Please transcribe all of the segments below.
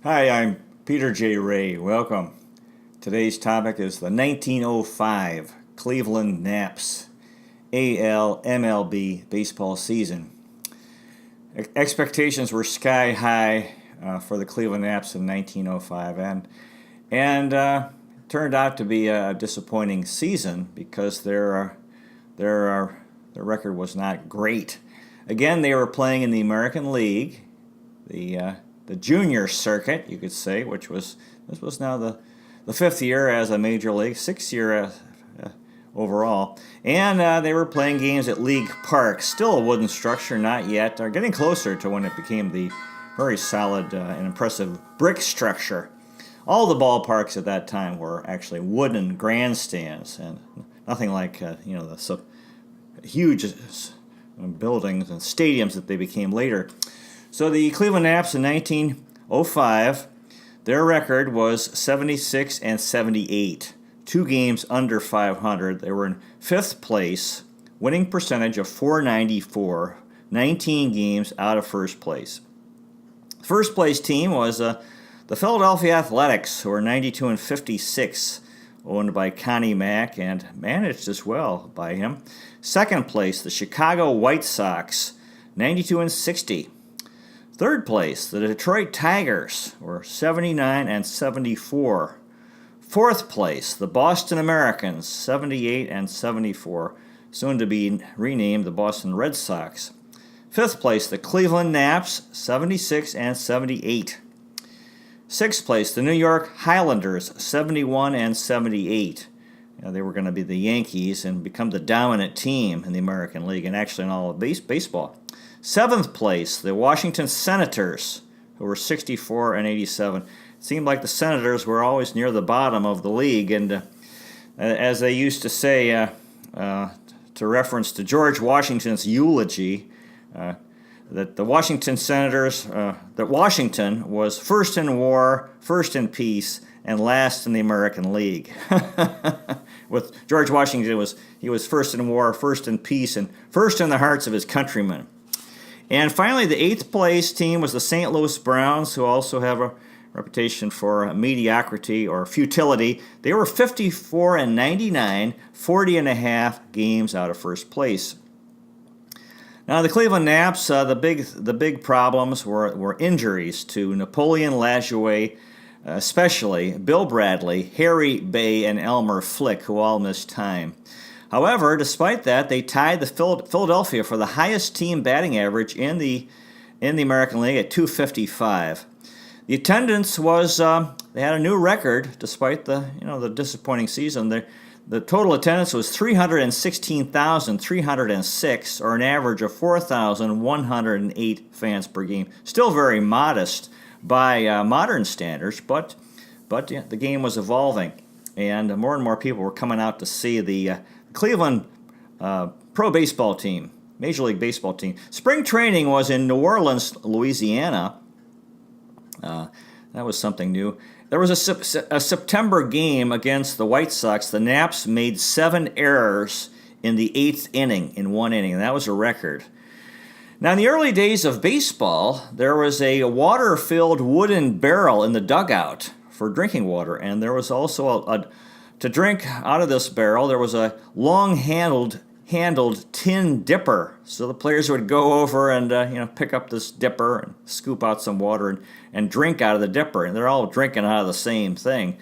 Hi, I'm Peter J. Ray. Welcome. Today's topic is the 1905 Cleveland Naps AL MLB baseball season. Expectations were sky high for the Cleveland Naps in 1905, and turned out to be a disappointing season because their record was not great. Again, they were playing in the American League, the junior circuit, you could say, this was now the fifth year as a major league, sixth year overall, and they were playing games at League Park, still a wooden structure, not yet, or getting closer to when it became the very solid and impressive brick structure. All the ballparks at that time were actually wooden grandstands, and nothing like the so huge buildings and stadiums that they became later. So the Cleveland Naps in 1905, their record was 76 and 78, 2 games under 500. They were in fifth place, winning percentage of .494, 19 games out of first place. First place team was the Philadelphia Athletics, who were 92 and 56, owned by Connie Mack and managed as well by him. Second place, the Chicago White Sox, 92 and 60. Third place, the Detroit Tigers were 79 and 74. Fourth place, the Boston Americans, 78 and 74, soon to be renamed the Boston Red Sox. Fifth place, the Cleveland Naps, 76 and 78. Sixth place, the New York Highlanders, 71 and 78. They were going to be the Yankees and become the dominant team in the American League and actually in all of baseball. Seventh place, the Washington Senators, who were 64 and 87. It seemed like the Senators were always near the bottom of the league, and as they used to say, to reference to George Washington's eulogy, that the Washington Senators, that Washington was first in war, first in peace, and last in the American League. With George Washington, he was first in war, first in peace, and first in the hearts of his countrymen. And finally, the eighth place team was the St. Louis Browns, who also have a reputation for mediocrity or futility. They were 54 and 99, 40 and a half games out of first place. Now, the Cleveland Naps, the big problems were injuries to Napoleon Lajoie, especially Bill Bradley, Harry Bay, and Elmer Flick, who all missed time. However, despite that, they tied the Philadelphia for the highest team batting average in the American League at .255. The attendance was they had a new record despite the disappointing season. The total attendance was 316,306, or an average of 4,108 fans per game. Still very modest by modern standards, but the game was evolving, and more people were coming out to see the Cleveland pro baseball team, Major League Baseball team. Spring training was in New Orleans, Louisiana. That was something new. There was a September game against the White Sox. The Naps made 7 errors in the 8th inning, in 1 inning, and that was a record. Now, in the early days of baseball, there was a water-filled wooden barrel in the dugout for drinking water, and there was also to drink out of this barrel, there was a long-handled tin dipper. So the players would go over and pick up this dipper and scoop out some water and drink out of the dipper. And they're all drinking out of the same thing.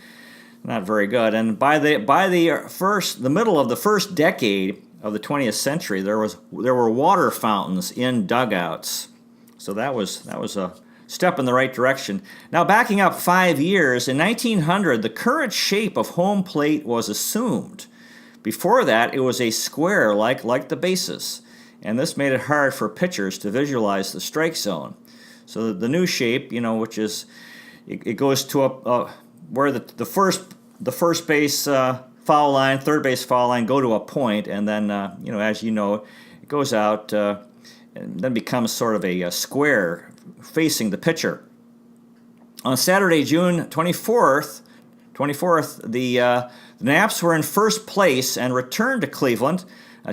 Not very good. And by the middle of the first decade of the 20th century, there were water fountains in dugouts. So that was a step in the right direction. Now, backing up 5 years, in 1900, the current shape of home plate was assumed. Before that, it was a square like the bases, and this made it hard for pitchers to visualize the strike zone. So the new shape, which is it goes to where the first base foul line, third base foul line go to a point, and then as you know, it goes out and then becomes sort of a square facing the pitcher. On Saturday, June 24th, the Naps were in first place and returned to Cleveland.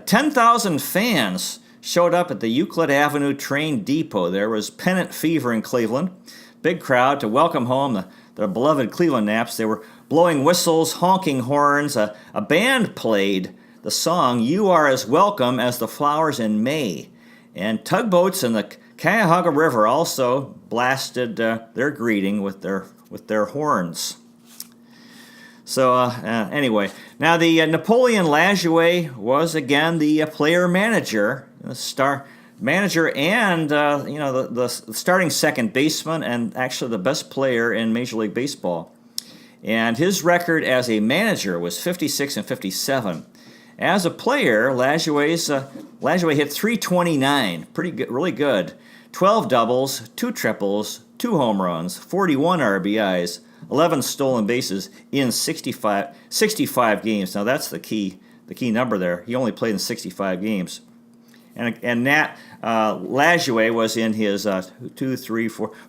10,000 fans showed up at the Euclid Avenue train depot. There was pennant fever in Cleveland. big crowd to welcome home their beloved Cleveland Naps. They were blowing whistles, honking horns. A band played the song "You Are as Welcome as the Flowers in May." And tugboats in the Cuyahoga River also blasted their greeting with their horns. So anyway, now the Napoleon Lajoie was again the player manager, the star manager, and the starting second baseman, and actually the best player in Major League Baseball. And his record as a manager was 56-57. As a player, Lajoie hit .329, pretty good, really good. 12 doubles, 2 triples, 2 home runs, 41 RBIs, 11 stolen bases in 65 games. Now that's the key number there. He only played in 65 games. And Nat Lajoie was in his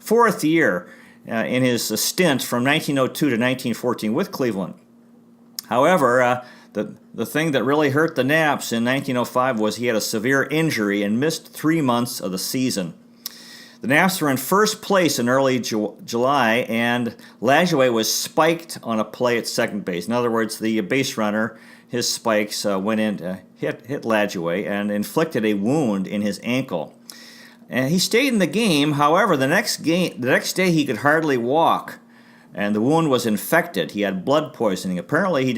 fourth year in his stint from 1902 to 1914 with Cleveland. However, the thing that really hurt the Naps in 1905 was he had a severe injury and missed 3 months of the season. The Naps were in first place in early July, and Lajoie was spiked on a play at second base. In other words, the base runner, his spikes went in, hit Lajoie and inflicted a wound in his ankle. And he stayed in the game. However, the next day he could hardly walk, and the wound was infected. He had blood poisoning. Apparently,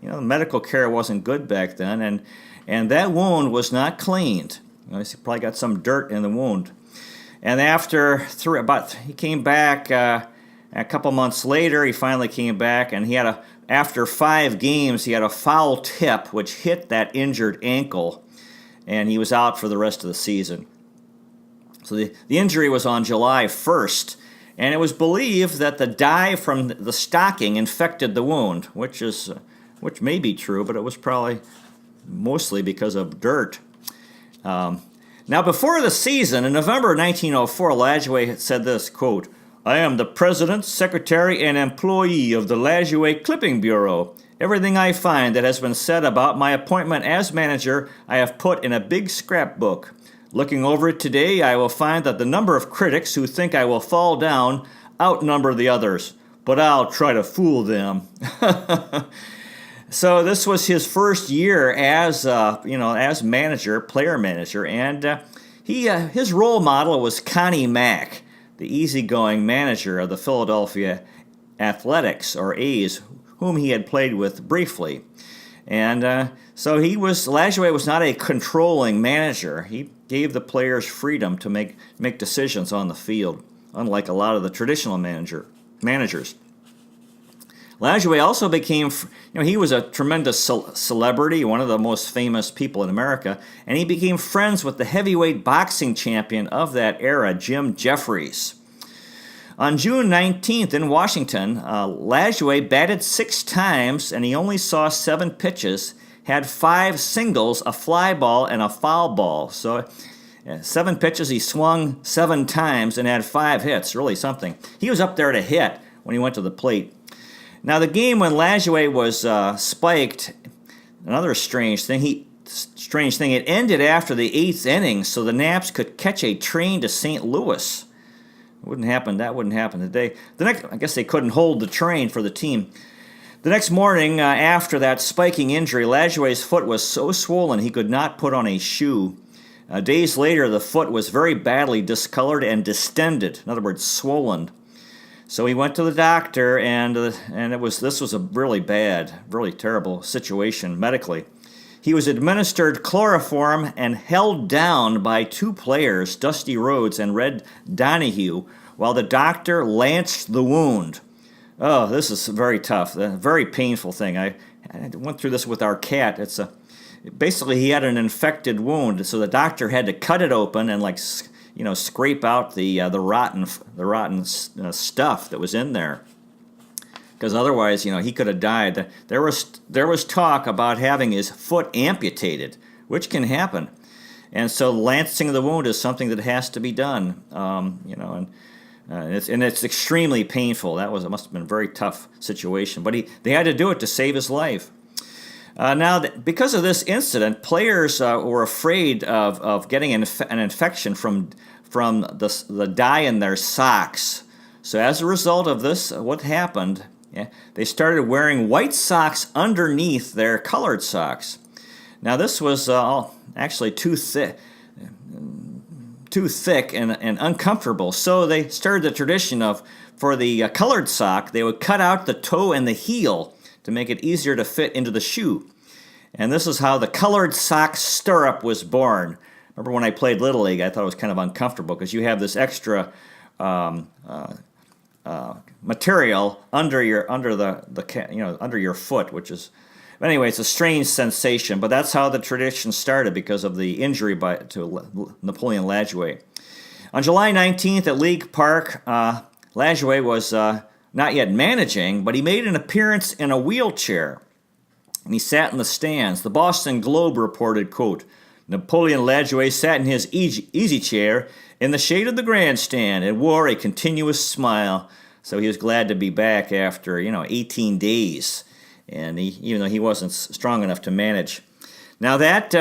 medical care wasn't good back then, and that wound was not cleaned. He probably got some dirt in the wound. And he came back a couple months later. He finally came back, and after 5 games, he had a foul tip which hit that injured ankle, and he was out for the rest of the season. So the injury was on July 1st, and it was believed that the dye from the stocking infected the wound, which may be true, but it was probably mostly because of dirt. Now, before the season, in November 1904, Lajoie said this, quote, "I am the president, secretary, and employee of the Lajoie Clipping Bureau. Everything I find that has been said about my appointment as manager, I have put in a big scrapbook. Looking over it today, I will find that the number of critics who think I will fall down outnumber the others, but I'll try to fool them." So this was his first year as manager, player manager, and his role model was Connie Mack, the easygoing manager of the Philadelphia Athletics, or A's, whom he had played with briefly. And so Lajoie was not a controlling manager. He gave the players freedom to make decisions on the field, unlike a lot of the traditional managers. Lajoie also became, he was a tremendous celebrity, one of the most famous people in America, and he became friends with the heavyweight boxing champion of that era, Jim Jeffries. On June 19th in Washington, Lajoie batted 6 times, and he only saw 7 pitches, had 5 singles, a fly ball, and a foul ball. So 7 pitches, he swung 7 times and had 5 hits, really something. He was up there to hit when he went to the plate. Now, the game when Lajoie was spiked, another strange thing, it ended after the 8th inning, so the Naps could catch a train to St. Louis. That wouldn't happen today. I guess they couldn't hold the train for the team. The next morning, after that spiking injury, Lajoie's foot was so swollen he could not put on a shoe. Days later, the foot was very badly discolored and distended, in other words, swollen. So he went to the doctor, and this was a really bad, really terrible situation medically. He was administered chloroform and held down by 2 players, Dusty Rhodes and Red Donahue, while the doctor lanced the wound. Oh, this is very tough, a very painful thing. I went through this with our cat. Basically he had an infected wound, so the doctor had to cut it open and scrape out the rotten stuff that was in there, because otherwise, he could have died. There was talk about having his foot amputated, which can happen, and so lancing the wound is something that has to be done. It's extremely painful. It must have been a very tough situation, but they had to do it to save his life. Because of this incident, players were afraid of getting an infection from the dye in their socks. So as a result of this, what happened, they started wearing white socks underneath their colored socks. Now this was actually too thick and uncomfortable. So they started the tradition of, for the colored sock, they would cut out the toe and the heel to make it easier to fit into the shoe. And this is how the colored sock stirrup was born. Remember when I played Little League, I thought it was kind of uncomfortable because you have this extra material under your foot, which is, anyway, it's a strange sensation. But that's how the tradition started because of the injury to Napoleon Lajoie. On July 19th at League Park, Lajoie was not yet managing, but he made an appearance in a wheelchair, and he sat in the stands. The Boston Globe reported, quote, Napoleon Lajoie sat in his easy chair in the shade of the grandstand and wore a continuous smile. So he was glad to be back after, 18 days, and even though he wasn't strong enough to manage. Now that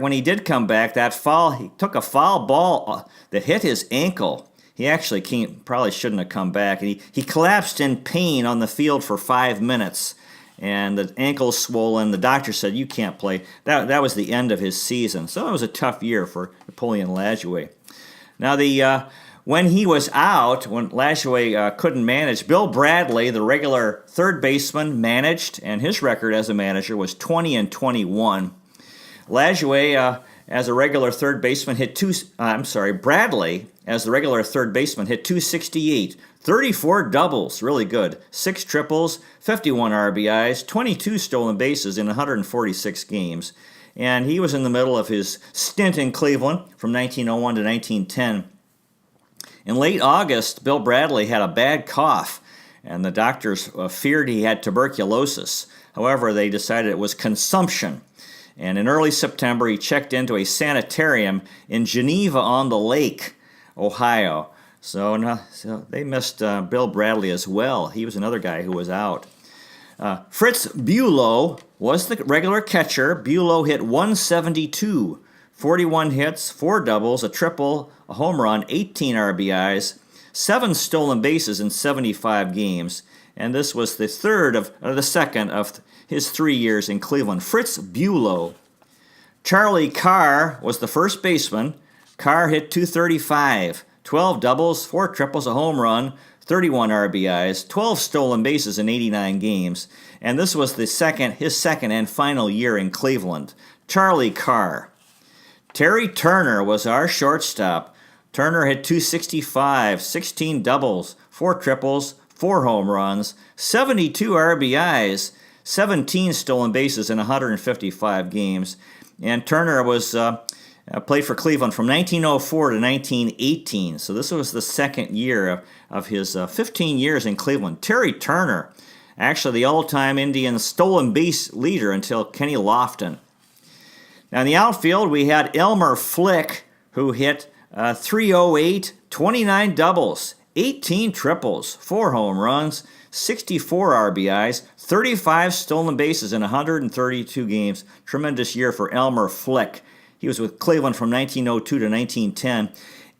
when he did come back, he took a foul ball that hit his ankle. He actually probably shouldn't have come back. And he collapsed in pain on the field for 5 minutes, and the ankle's swollen. The doctor said, you can't play. That was the end of his season. So it was a tough year for Napoleon Lajoie. Now, when he was out, when Lajoie couldn't manage, Bill Bradley, the regular third baseman, managed, and his record as a manager was 20-21. Lajoie, as a regular third baseman, Bradley, as the regular third baseman, hit 268, 34 doubles, really good, 6 triples, 51 RBIs, 22 stolen bases in 146 games. And he was in the middle of his stint in Cleveland from 1901 to 1910. In late August, Bill Bradley had a bad cough, and the doctors feared he had tuberculosis. However, they decided it was consumption. And in early September, he checked into a sanitarium in Geneva-on-the-Lake, Ohio. So they missed Bill Bradley as well. He was another guy who was out. Fritz Bülow was the regular catcher. Bülow hit 172, 41 hits, 4 doubles, a triple, a home run, 18 RBIs, 7 stolen bases in 75 games. And this was the second of his 3 years in Cleveland. Fritz Bülow. Charlie Carr was the first baseman. Carr hit 235, 12 doubles, 4 triples, a home run, 31 RBIs, 12 stolen bases in 89 games. And this was his second and final year in Cleveland. Charlie Carr. Terry Turner was our shortstop. Turner hit 265, 16 doubles, 4 triples, 4 home runs, 72 RBIs, 17 stolen bases in 155 games. And Turner was played for Cleveland from 1904 to 1918. So this was the second year of his 15 years in Cleveland. Terry Turner, actually the all-time Indian stolen base leader until Kenny Lofton. Now in the outfield, we had Elmer Flick, who hit 308, 29 doubles, 18 triples, 4 home runs, 64 RBIs, 35 stolen bases in 132 games. Tremendous year for Elmer Flick. He was with Cleveland from 1902 to 1910.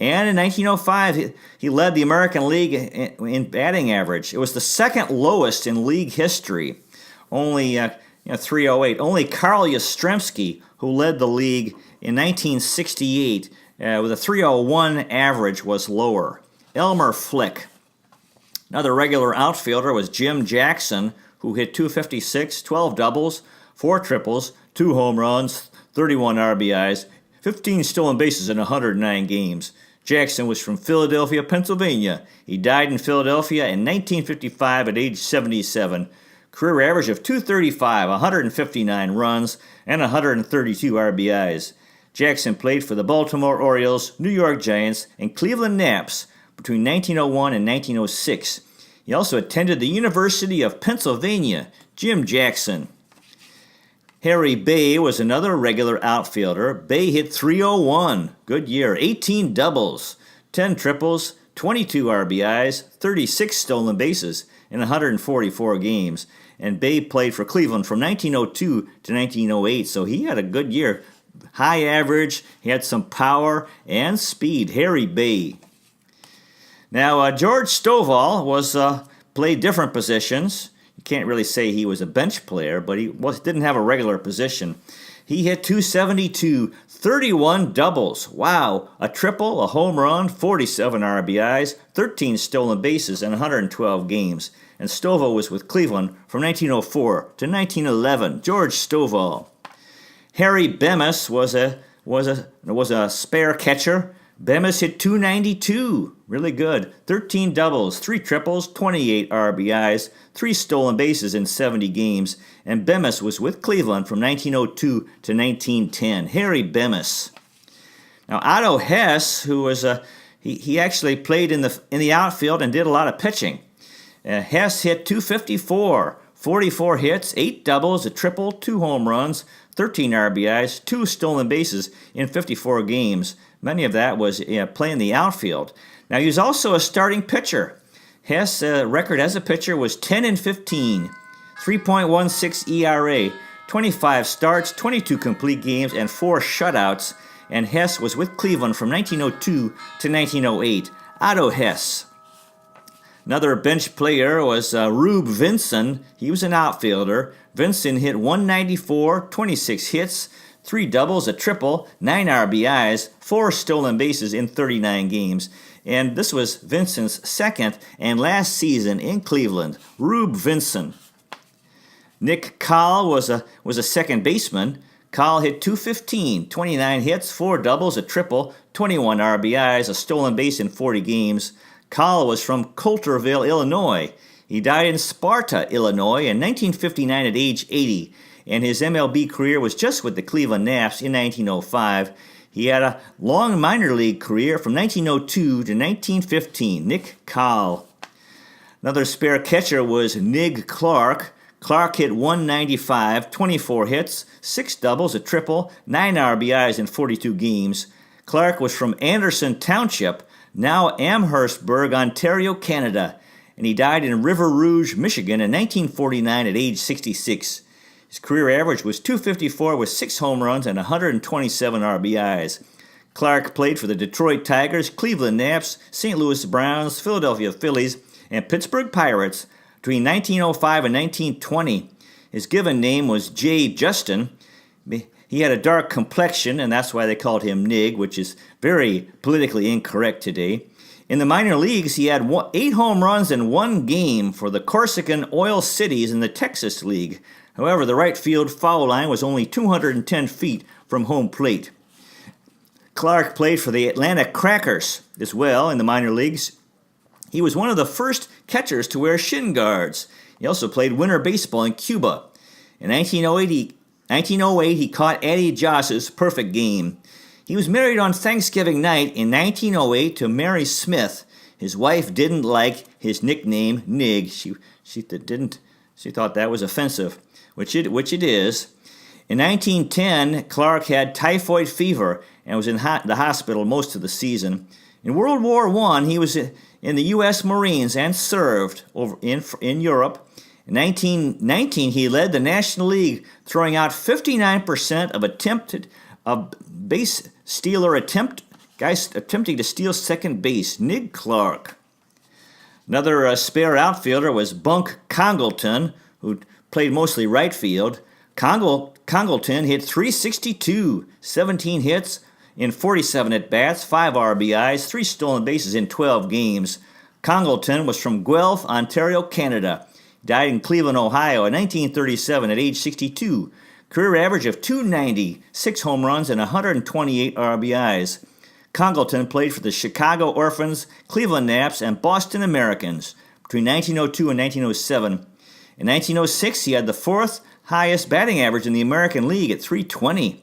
And in 1905, he led the American League in batting average. It was the second lowest in league history, only 308. Only Carl Yastrzemski, who led the league in 1968 with a 301 average, was lower. Elmer Flick. Another regular outfielder was Jim Jackson, who hit 256, 12 doubles, 4 triples, 2 home runs, 31 RBIs, 15 stolen bases in 109 games. Jackson was from Philadelphia, Pennsylvania. He died in Philadelphia in 1955 at age 77. Career average of 235, 159 runs, and 132 RBIs. Jackson played for the Baltimore Orioles, New York Giants, and Cleveland Naps between 1901 and 1906. He also attended the University of Pennsylvania. Jim Jackson. Harry Bay was another regular outfielder. Bay hit 301. Good year. 18 doubles, 10 triples, 22 RBIs, 36 stolen bases in 144 games. And Bay played for Cleveland from 1902 to 1908, so he had a good year. High average, he had some power and speed. Harry Bay. Now, George Stovall played different positions. You can't really say he was a bench player, but didn't have a regular position. He hit 272, 31 doubles. Wow, a triple, a home run, 47 RBIs, 13 stolen bases, and 112 games. And Stovall was with Cleveland from 1904 to 1911. George Stovall. Harry Bemis was a spare catcher. Bemis hit 292, really good. 13 doubles, 3 triples, 28 RBIs, 3 stolen bases in 70 games. And Bemis was with Cleveland from 1902 to 1910. Harry Bemis. Now Otto Hess, who was he actually played in the outfield and did a lot of pitching. Hess hit 254, 44 hits, 8 doubles, a triple, 2 home runs, 13 RBIs, 2 stolen bases in 54 games. Many of that was playing the outfield. Now, he was also a starting pitcher. Hess' record as a pitcher was 10-15, 3.16 ERA, 25 starts, 22 complete games, and 4 shutouts. And Hess was with Cleveland from 1902 to 1908. Otto Hess. Another bench player was Rube Vinson. He was an outfielder. Vinson hit 194, 26 hits, 3 doubles, a triple, 9 RBIs, 4 stolen bases in 39 games. And this was Vinson's second and last season in Cleveland. Rube Vinson. Nick Kahl was a second baseman. Kahl hit 215, 29 hits, 4 doubles, a triple, 21 RBIs, a stolen base in 40 games. Kahl was from Coulterville, Illinois. He died in Sparta, Illinois in 1959 at age 80. And his MLB career was just with the Cleveland Naps in 1905. He had a long minor league career from 1902 to 1915. Nick Kahl. Another spare catcher was Nig Clark. Clark hit 195, 24 hits, 6 doubles, a triple, 9 RBIs in 42 games. Clark was from Anderson Township, now Amherstburg, Ontario, Canada. And he died in River Rouge, Michigan in 1949 at age 66. His career average was 254 with 6 home runs and 127 RBIs. Clark played for the Detroit Tigers, Cleveland Naps, St. Louis Browns, Philadelphia Phillies, and Pittsburgh Pirates between 1905 and 1920. His given name was J. Justin. He had a dark complexion, and that's why they called him Nig, which is very politically incorrect today. In the minor leagues, he had 8 home runs in 1 game for the Corsican Oil Cities in the Texas League. However, the right field foul line was only 210 feet from home plate. Clark played for the Atlanta Crackers as well in the minor leagues. He was one of the first catchers to wear shin guards. He also played winter baseball in Cuba. In 1908, he caught Eddie Joss's perfect game. He was married on Thanksgiving night in 1908 to Mary Smith. His wife didn't like his nickname Nig. She thought that was offensive, which it is. In 1910, Clark had typhoid fever and was in the hospital most of the season. In World War I, he was in the U.S. Marines and served over in Europe. In 1919, he led the National League, throwing out 59% of base stealer guys attempting to steal second base. Nig Clark. Another spare outfielder was Bunk Congleton, who played mostly right field. Congleton hit 362, 17 hits in 47 at-bats, 5 RBIs, 3 stolen bases in 12 games. Congleton was from Guelph, Ontario, Canada. He died in Cleveland, Ohio in 1937 at age 62. Career average of 290, 6 home runs, and 128 RBIs. Congleton played for the Chicago Orphans, Cleveland Naps, and Boston Americans between 1902 and 1907. In 1906, he had the 4th highest batting average in the American League at 320.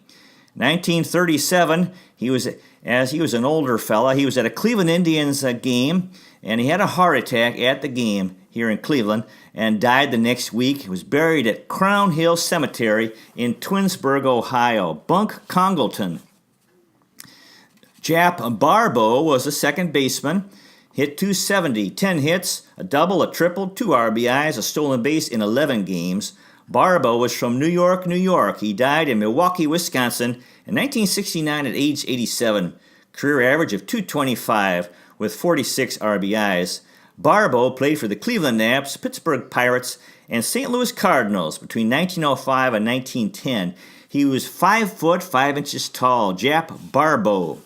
1937, he was an older fella. He was at a Cleveland Indians game, and he had a heart attack at the game here in Cleveland and died the next week. He was buried at Crown Hill Cemetery in Twinsburg, Ohio. Bunk Congleton. Jap Barbeau was a second baseman. Hit 270, 10 hits, a double, a triple, 2 RBIs, a stolen base in 11 games. Barbeau was from New York, New York. He died in Milwaukee, Wisconsin in 1969 at age 87. Career average of 225 with 46 RBIs. Barbo played for the Cleveland Naps, Pittsburgh Pirates, and St. Louis Cardinals between 1905 and 1910. He was 5 foot 5 inches tall. Jap Barbo.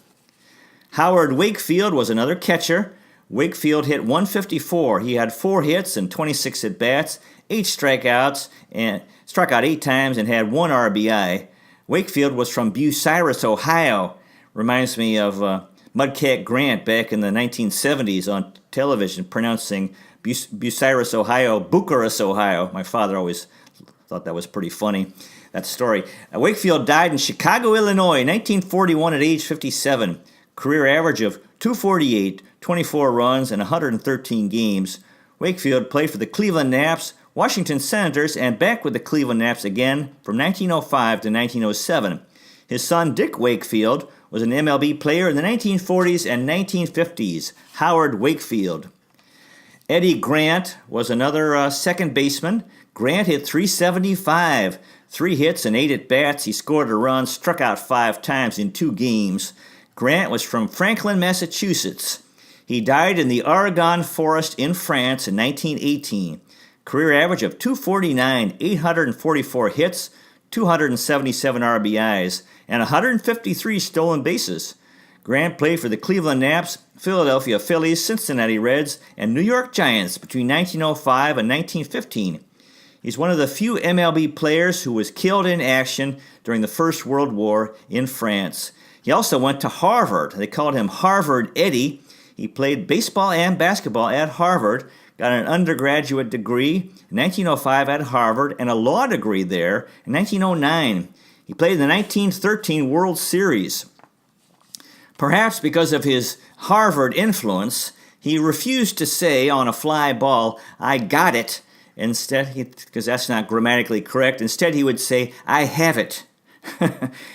Howard Wakefield was another catcher. Wakefield hit 154. He had 4 hits and 26 at-bats, 8 strikeouts, and struck out 8 times and had 1 RBI. Wakefield was from Bucyrus, Ohio. Reminds me of Mudcat Grant back in the 1970s on television pronouncing Bucyrus, Ohio, Bucharest, Ohio. My father always thought that was pretty funny, that story. Wakefield died in Chicago, Illinois, 1941 at age 57. Career average of 248, 24 runs, and 113 games. Wakefield played for the Cleveland Naps, Washington Senators, and back with the Cleveland Naps again from 1905 to 1907. His son, Dick Wakefield, was an MLB player in the 1940s and 1950s. Howard Wakefield. Eddie Grant was another second baseman. Grant hit 375, 3 hits and 8 at-bats. He scored a run, struck out 5 times in 2 games. Grant was from Franklin, Massachusetts. He died in the Oregon forest in France in 1918. Career average of 249, 844 hits, 277 RBIs, and 153 stolen bases. Grant played for the Cleveland Naps, Philadelphia Phillies, Cincinnati Reds, and New York Giants between 1905 and 1915. He's one of the few MLB players who was killed in action during the First World War in France. He also went to Harvard. They called him Harvard Eddie. He played baseball and basketball at Harvard, got an undergraduate degree in 1905 at Harvard, and a law degree there in 1909. He played in the 1913 World Series. Perhaps because of his Harvard influence, he refused to say on a fly ball, "I got it." Instead, because that's not grammatically correct, instead he would say, "I have it."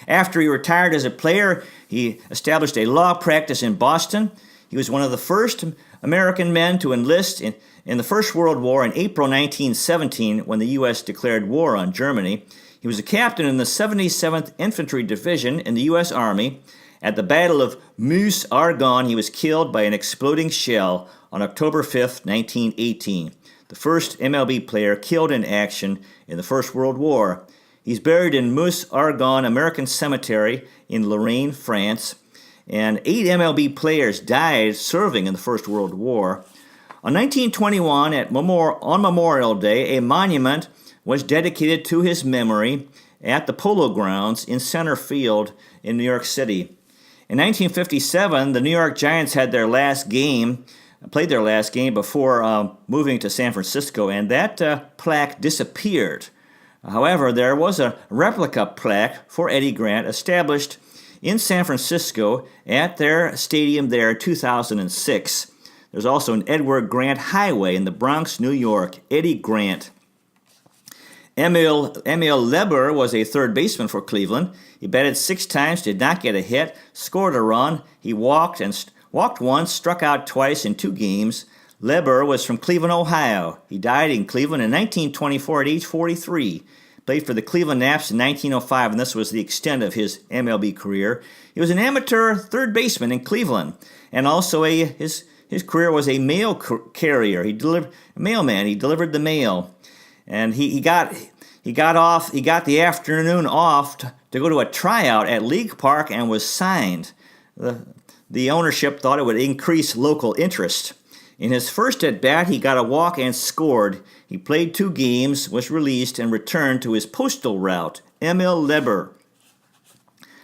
After he retired as a player, he established a law practice in Boston. He was one of the first American men to enlist in the First World War in April 1917 when the U.S. declared war on Germany. He was a captain in the 77th Infantry Division in the U.S. Army. At the Battle of Meuse-Argonne, he was killed by an exploding shell on October 5, 1918, the first MLB player killed in action in the First World War. He's buried in Meuse-Argonne American Cemetery in Lorraine, France, and 8 MLB players died serving in the First World War. On 1921, on Memorial Day, a monument was dedicated to his memory at the Polo Grounds in Center Field in New York City. In 1957, the New York Giants played their last game before moving to San Francisco, and that plaque disappeared. However, there was a replica plaque for Eddie Grant established in San Francisco at their stadium there in 2006. There's also an Edward Grant Highway in the Bronx, New York. Eddie Grant. Emil Leber was a third baseman for Cleveland. He batted 6 times, did not get a hit, scored a run. He walked once, struck out twice in 2 games. Leber was from Cleveland, Ohio. He died in Cleveland in 1924 at age 43. Played for the Cleveland Naps in 1905, and this was the extent of his MLB career. He was an amateur third baseman in Cleveland, and also his career was a mail carrier. He delivered the mail, and he got the afternoon off to go to a tryout at League Park and was signed. The ownership thought it would increase local interest. In his first at-bat, he got a walk and scored. He played 2 games, was released, and returned to his postal route. Emil Leber.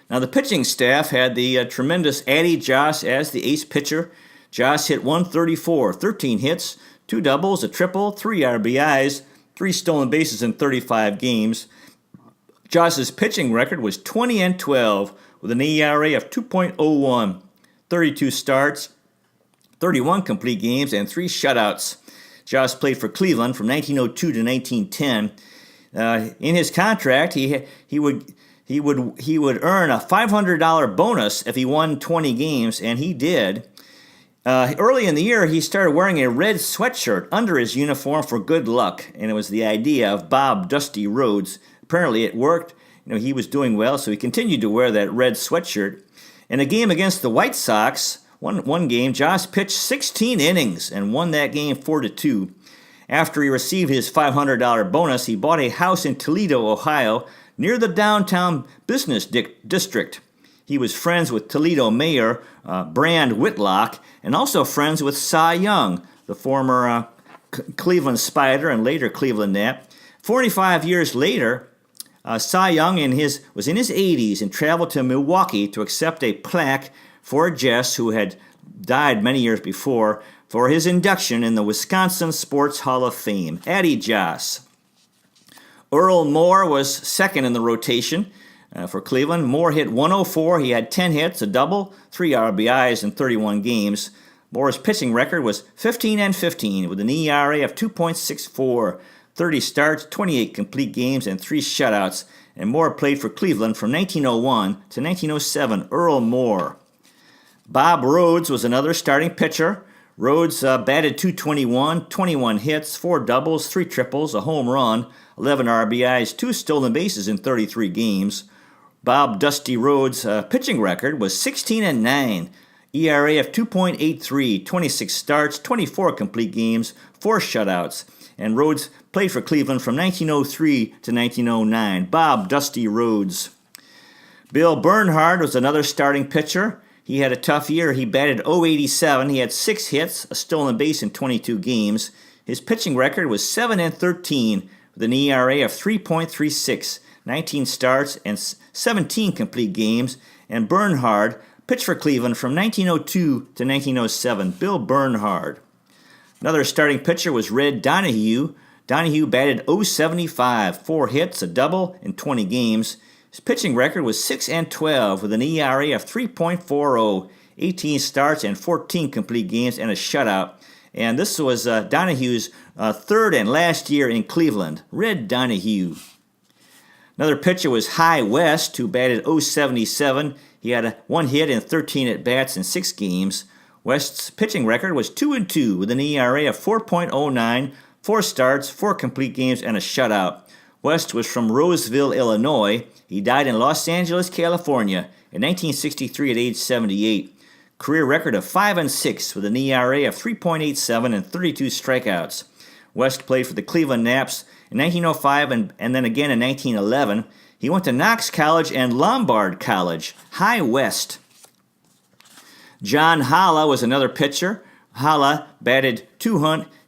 Now, the pitching staff had the tremendous Addy Joss as the ace pitcher. Joss hit 134, 13 hits, 2 doubles, a triple, 3 RBIs, 3 stolen bases in 35 games. Joss's pitching record was 20-12 with an ERA of 2.01, 32 starts, 31 complete games, and 3 shutouts. Joss played for Cleveland from 1902 to 1910. In his contract, he would earn a $500 bonus if he won 20 games, and he did. Early in the year, he started wearing a red sweatshirt under his uniform for good luck, and it was the idea of Bob Dusty Rhodes. Apparently, it worked. He was doing well, so he continued to wear that red sweatshirt. In a game against the White Sox, One game, Joss pitched 16 innings and won that game 4-2. After he received his $500 bonus, he bought a house in Toledo, Ohio, near the downtown business district. He was friends with Toledo Mayor Brand Whitlock and also friends with Cy Young, the former Cleveland Spider and later Cleveland Nap. 45 years later, Cy Young was in his 80s and traveled to Milwaukee to accept a plaque for Jess, who had died many years before, for his induction in the Wisconsin Sports Hall of Fame. Addie Joss. Earl Moore was second in the rotation for Cleveland. Moore hit 104. He had 10 hits, a double, 3 RBIs in 31 games. Moore's pitching record was 15-15 with an ERA of 2.64, 30 starts, 28 complete games, and 3 shutouts. And Moore played for Cleveland from 1901 to 1907. Earl Moore. Bob Rhodes was another starting pitcher. Rhodes batted .221, 21 hits, 4 doubles, 3 triples, a home run, 11 RBIs, 2 stolen bases in 33 games. Bob Dusty Rhodes' pitching record was 16-9, ERA of 2.83, 26 starts, 24 complete games, 4 shutouts. And Rhodes played for Cleveland from 1903 to 1909. Bob Dusty Rhodes. Bill Bernhard was another starting pitcher. He had a tough year. He batted .087. He had 6 hits, a stolen base in 22 games. His pitching record was 7-13 with an ERA of 3.36, 19 starts and 17 complete games. And Bernhard pitched for Cleveland from 1902 to 1907. Bill Bernhard. Another starting pitcher was Red Donahue. Donahue batted .075, 4 hits, a double in 20 games. His pitching record was 6-12 with an ERA of 3.40, 18 starts and 14 complete games and a shutout. And this was Donahue's third and last year in Cleveland. Red Donahue. Another pitcher was High West, who batted .077. He had 1 hit in 13 at-bats in 6 games. West's pitching record was 2-2 with an ERA of 4.09, 4 starts, 4 complete games, and a shutout. West was from Roseville, Illinois. He died in Los Angeles, California in 1963 at age 78. Career record of 5-6 with an ERA of 3.87 and 32 strikeouts. West played for the Cleveland Naps in 1905 and then again in 1911. He went to Knox College and Lombard College. High West. John Halla was another pitcher. Halla batted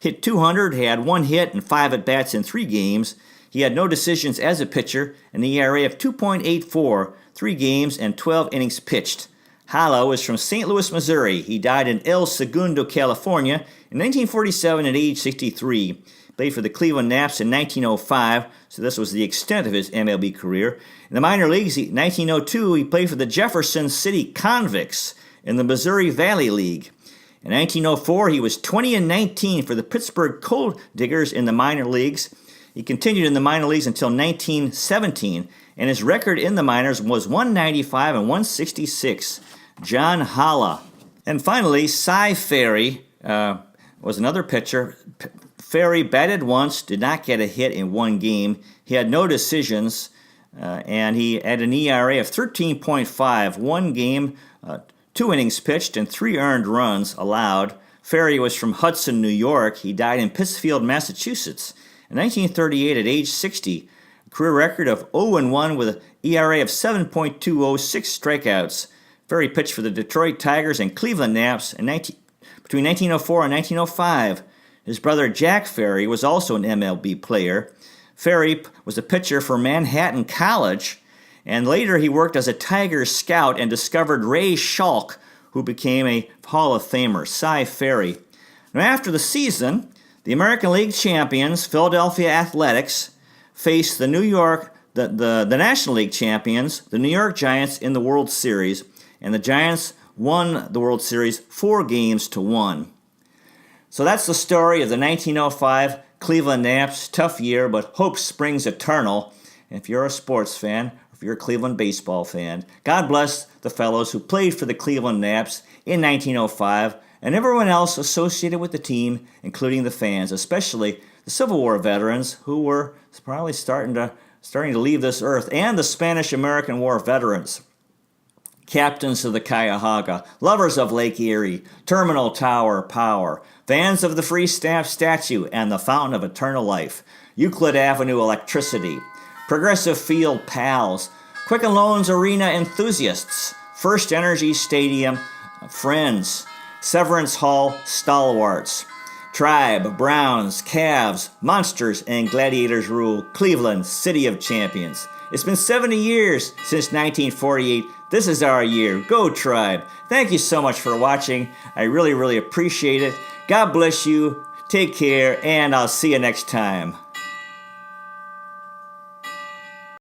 hit 200, had 1 hit and 5 at-bats in 3 games. He had no decisions as a pitcher, an ERA of 2.84, 3 games and 12 innings pitched. Halla was from St. Louis, Missouri. He died in El Segundo, California in 1947 at age 63. Played for the Cleveland Naps in 1905, so this was the extent of his MLB career. In the minor leagues, in 1902, he played for the Jefferson City Convicts in the Missouri Valley League. In 1904, he was 20-19 for the Pittsburgh Coal Diggers in the minor leagues. He continued in the minor leagues until 1917, and his record in the minors was 195 and 166. John Halla. And finally, Cy Ferry was another pitcher. Ferry batted once, did not get a hit in 1 game. He had no decisions, and he had an ERA of 13.5, 1 game, 2 innings pitched, and 3 earned runs allowed. Ferry was from Hudson, New York. He died in Pittsfield, Massachusetts in 1938 at age 60. A career record of 0-1 with an ERA of 7.20, 6 strikeouts. Ferry pitched for the Detroit Tigers and Cleveland Naps between 1904 and 1905. His brother Jack Ferry was also an MLB player. Ferry was a pitcher for Manhattan College, and later he worked as a Tigers scout and discovered Ray Schalk, who became a Hall of Famer. Cy Ferry. Now, after the season, the American League champions, Philadelphia Athletics, faced the National League champions, the New York Giants, in the World Series, and the Giants won the World Series 4-1. So that's the story of the 1905 Cleveland Naps. Tough year, but hope springs eternal. And if you're a sports fan, if you're a Cleveland baseball fan, God bless the fellows who played for the Cleveland Naps in 1905 and everyone else associated with the team, including the fans, especially the Civil War veterans who were probably starting to leave this earth, and the Spanish-American War veterans. captains of the Cuyahoga, lovers of Lake Erie, Terminal Tower Power, fans of the Free Stamp Statue and the Fountain of Eternal Life, Euclid Avenue Electricity, Progressive Field pals, Quicken Loans Arena enthusiasts, First Energy Stadium friends, Severance Hall stalwarts, Tribe, Browns, Cavs, Monsters, and Gladiators rule Cleveland, City of Champions. It's been 70 years since 1948. This is our year. Go Tribe. Thank you so much for watching. I really, really appreciate it. God bless you. Take care, and I'll see you next time.